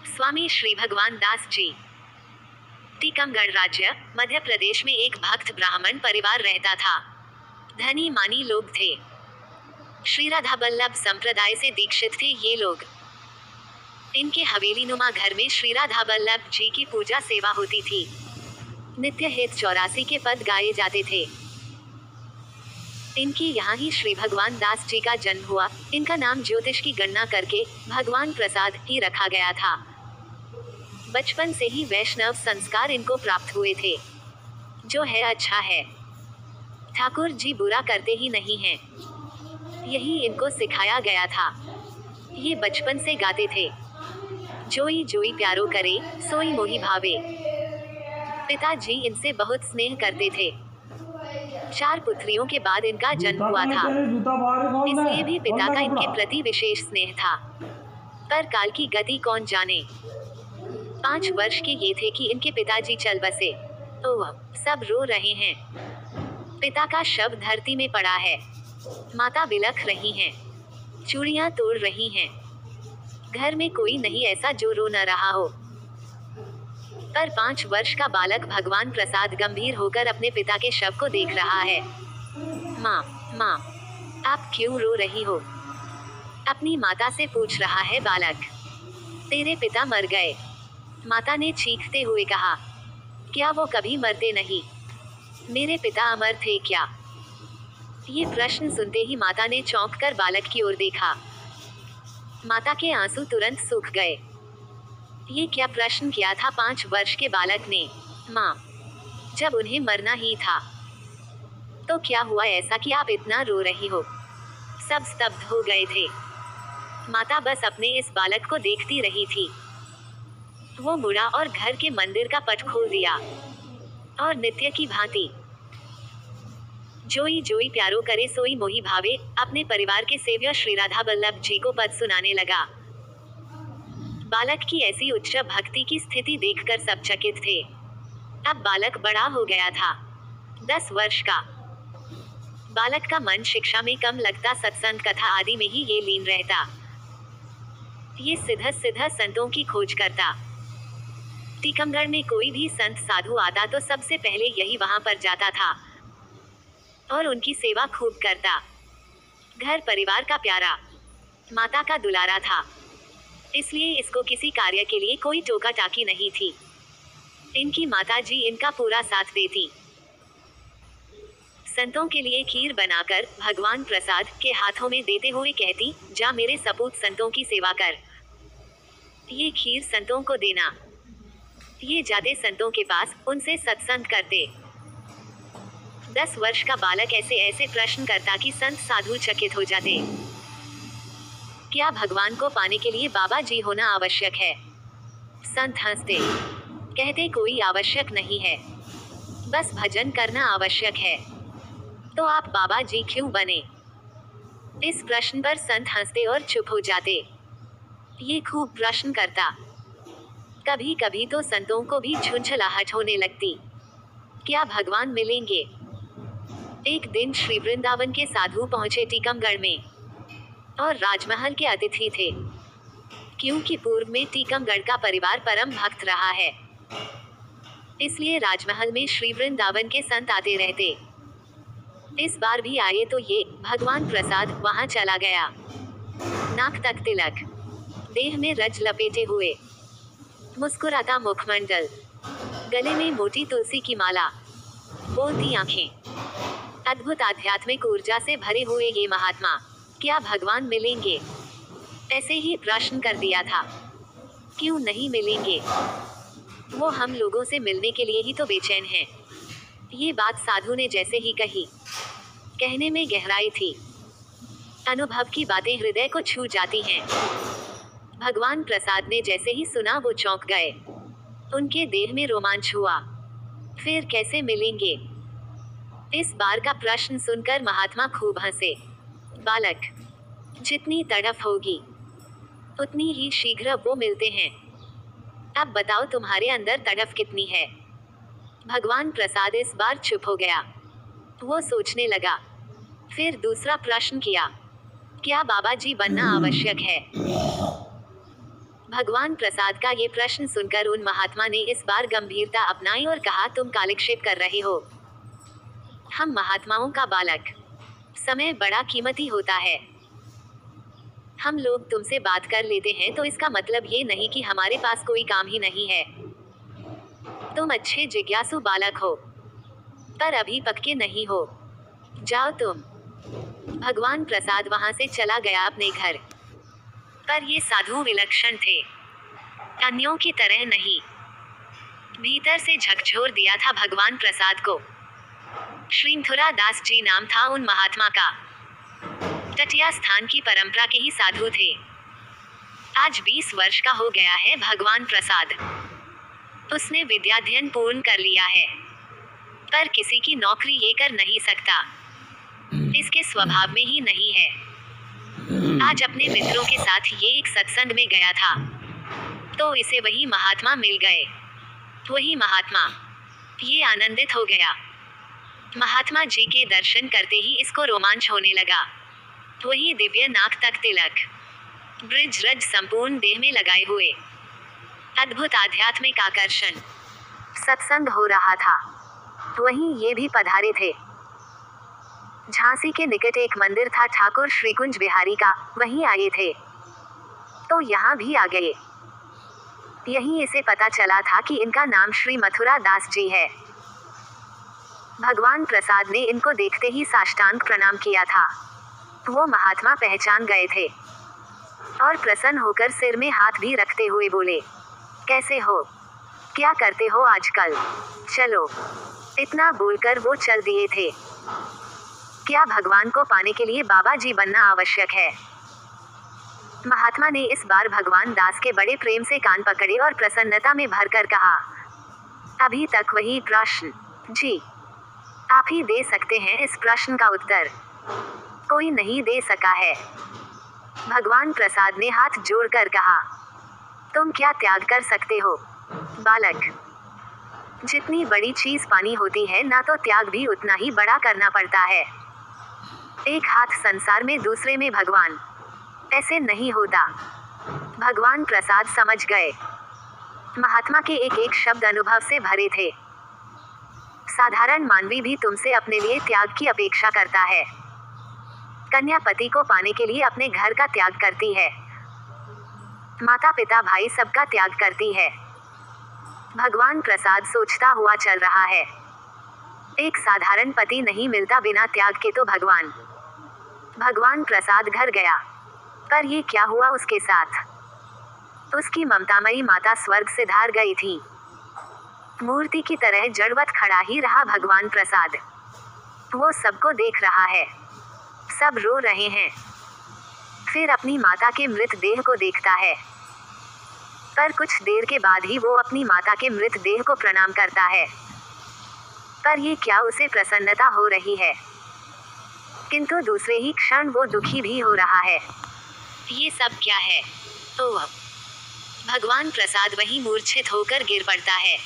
स्वामी श्री भगवान दास जी। टीकमगढ़ राज्य मध्य प्रदेश में एक भक्त ब्राह्मण परिवार रहता था। धनी मानी लोग थे। श्री राधा बल्लभ संप्रदाय से दीक्षित थे ये लोग। इनके हवेली नुमा घर में श्री राधा बल्लभ जी की पूजा सेवा होती थी। नित्य हित 84 के पद गाए जाते थे। इनके यहाँ ही श्री भगवान दास जी का जन्म हुआ। इनका नाम ज्योतिष की गणना करके भगवान प्रसाद ही रखा गया था। बचपन से ही वैष्णव संस्कार इनको प्राप्त हुए थे। जो है अच्छा है, ठाकुर जी बुरा करते ही नहीं हैं, यही इनको सिखाया गया था। ये बचपन से गाते थे, जोई जोई प्यारो करे सोई मोहि भावे। पिताजी इनसे बहुत स्नेह करते थे। 4 पुत्रियों के बाद इनका जन्म हुआ था, इसलिए भी पिता का इनके प्रति विशेष स्नेह था। पर काल की गति कौन जाने। 5 वर्ष के ये थे कि इनके पिताजी चल बसे। ओह, सब रो रहे हैं। पिता का शव धरती में पड़ा है। माता बिलख रही हैं, चूड़ियां तोड़ रही हैं। घर में कोई नहीं ऐसा जो रो न रहा हो। पर 5 वर्ष का बालक भगवान प्रसाद गंभीर होकर अपने पिता के शव को देख रहा है। माँ, माँ, आप क्यों रो रही हो? अपनी माता से पूछ रहा है बालक। तेरे पिता मर गए, माता ने चीखते हुए कहा। क्या वो कभी मरते नहीं? मेरे पिता अमर थे क्या? ये प्रश्न सुनते ही माता ने चौंक कर बालक की ओर देखा। माता के आंसू तुरंत सूख गए। ये क्या प्रश्न किया था 5 वर्ष के बालक ने? माँ, जब उन्हें मरना ही था तो क्या हुआ ऐसा कि आप इतना रो रही हो? सब स्तब्ध हो गए थे। माता बस अपने इस बालक को देखती रही थी। वो मुड़ा और घर के मंदिर का पट खोल दिया और नित्य की भांति जोई जोई प्यारो करे सोई मोहि भावे अपने परिवार के सेव्य श्री राधा बल्लभ जी को पद सुनाने लगा। बालक की ऐसी उच्च भक्ति की स्थिति देखकर सब चकित थे। अब बालक बड़ा हो गया था, 10 वर्ष का। बालक का मन शिक्षा में कम लगता, सत्संग कथा आदि में ही ये लीन रहता। ये सीधा सीधा संतों की खोज करता। टीकमगढ़ में कोई भी संत साधु आता तो सबसे पहले यही वहां पर जाता था और उनकी सेवा खूब करता। घर परिवार का प्यारा, माता का दुलारा था, इसलिए इसको किसी कार्य के लिए कोई टोका टाकी नहीं थी। इनकी माता जी इनका पूरा साथ देती। संतों के लिए खीर बनाकर भगवान प्रसाद के हाथों में देते हुए कहती, जा मेरे सपूत संतों की सेवा कर। ये खीर संतों को देना। ये जाते संतों के पास, उनसे सत्संग करते। 10 वर्ष का बालक ऐसे ऐसे प्रश्न करता कि संत साधु चकित हो जाते। क्या भगवान को पाने के लिए बाबा जी होना आवश्यक है? संत हंसते, कहते कोई आवश्यक नहीं है, बस भजन करना आवश्यक है। तो आप बाबा जी क्यों बने? इस प्रश्न पर संत हंसते और चुप हो जाते। ये खूब प्रश्न करता। कभी कभी तो संतों को भी झुंझलाहट होने लगती। क्या भगवान मिलेंगे? एक दिन श्री वृंदावन के साधु पहुंचे टीकमगढ़ में और राजमहल के अतिथि थे, क्योंकि पूर्व में टीकमगढ़ का परिवार परम भक्त रहा है, इसलिए राजमहल में श्री वृंदावन के संत आते रहते। इस बार भी आए तो ये भगवान प्रसाद वहां चला गया। नाक तक तिलक, देह में रज लपेटे हुए, मुस्कुराता मुखमंडल, गले में मोटी तुलसी की माला, बोलती आंखें, अद्भुत आध्यात्मिक ऊर्जा से भरे हुए ये महात्मा क्या भगवान मिलेंगे? ऐसे ही प्रश्न कर दिया था। क्यों नहीं मिलेंगे? वो हम लोगों से मिलने के लिए ही तो बेचैन हैं। ये बात साधु ने जैसे ही कही, कहने में गहराई थी। अनुभव की बातें हृदय को छू जाती हैं। भगवान प्रसाद ने जैसे ही सुना वो चौंक गए। उनके देह में रोमांच हुआ। फिर कैसे मिलेंगे? इस बार का प्रश्न सुनकर महात्मा खूब हंसे। बालक, जितनी तड़फ होगी उतनी ही शीघ्र वो मिलते हैं। अब बताओ तुम्हारे अंदर तड़फ कितनी है? भगवान प्रसाद इस बार चुप हो गया। वो सोचने लगा। फिर दूसरा प्रश्न किया, क्या बाबा जी बनना आवश्यक है? भगवान प्रसाद का ये प्रश्न सुनकर उन महात्मा ने इस बार गंभीरता अपनाई और कहा, तुम कालक्षेप कर रहे हो। हम महात्माओं का बालक। समय बड़ा कीमती होता है। हम लोग तुमसे बात कर लेते हैं तो इसका मतलब ये नहीं कि हमारे पास कोई काम ही नहीं है। तुम अच्छे जिज्ञासु बालक हो, पर अभी पक्के नहीं हो। जाओ तुम। भगवान प्रसाद वहां से चला गया अपने घर। पर ये साधु विलक्षण थे, अन्यों की तरह नहीं। भीतर से झकझोर दिया था भगवान प्रसाद को। श्रीमथुरा दास जी नाम था उन महात्मा का। तटिया स्थान की परंपरा के ही साधु थे। आज 20 वर्ष का हो गया है भगवान प्रसाद। उसने विद्याध्ययन पूर्ण कर लिया है, पर किसी की नौकरी ये कर नहीं सकता। इसके स्वभाव में ही नहीं है। आज अपने मित्रों के साथ ये एक सत्संग में गया था, तो इसे वही महात्मा मिल गए। वही महात्मा। ये आनंदित हो गया। महात्मा जी के दर्शन करते ही इसको रोमांच होने लगा। वही दिव्य नाक तक तिलक, ब्रिज रज संपूर्ण देह में लगाए हुए, अद्भुत आध्यात्मिक आकर्षण। सत्संग हो रहा था, वहीं ये भी पधारे थे। झांसी के निकट एक मंदिर था ठाकुर श्रीकुंज बिहारी का, वहीं आए थे, तो यहाँ भी आ गए। यहीं इसे पता चला था कि इनका नाम श्री मथुरा दास जी है। भगवान प्रसाद ने इनको देखते ही साष्टांग प्रणाम किया था। वो महात्मा पहचान गए थे और प्रसन्न होकर सिर में हाथ भी रखते हुए बोले, कैसे हो, क्या करते हो आजकल, चलो। इतना बोलकर वो चल दिए थे। क्या भगवान को पाने के लिए बाबा जी बनना आवश्यक है? महात्मा ने इस बार भगवान दास के बड़े प्रेम से कान पकड़े और प्रसन्नता में भरकर कहा, अभी तक वही प्रश्न। जी, आप ही दे सकते हैं इस प्रश्न का उत्तर, कोई नहीं दे सका है। भगवान प्रसाद ने हाथ जोड़कर कहा, तुम क्या त्याग कर सकते हो बालक? जितनी बड़ी चीज पानी होती है ना, तो त्याग भी उतना ही बड़ा करना पड़ता है। एक हाथ संसार में, दूसरे में भगवान, ऐसे नहीं होता। भगवान प्रसाद समझ गए। महात्मा के एक एक शब्द अनुभव से भरे थे। साधारण मानवी भी तुमसे अपने लिए त्याग की अपेक्षा करता है। कन्या पति को पाने के लिए अपने घर का त्याग करती है, माता पिता भाई सबका त्याग करती है। भगवान प्रसाद सोचता हुआ चल रहा है, एक साधारण पति नहीं मिलता बिना त्याग के तो भगवान प्रसाद घर गया, पर ये क्या हुआ उसके साथ? उसकी ममतामयी माता स्वर्ग से धार गई थी। मूर्ति की तरह जड़वत खड़ा ही रहा भगवान प्रसाद। वो सबको देख रहा है, सब रो रहे हैं। फिर अपनी माता के मृत देह को देखता है, पर कुछ देर के बाद ही वो अपनी माता के मृत देह को प्रणाम करता है। पर ये क्या उसे प्रसन्नता हो रही है, किंतु दूसरे ही क्षण वो दुखी भी हो रहा है। ये सब क्या है? ओह! भगवान प्रसाद वहीं मूर्छित होकर गिर पड़ता है।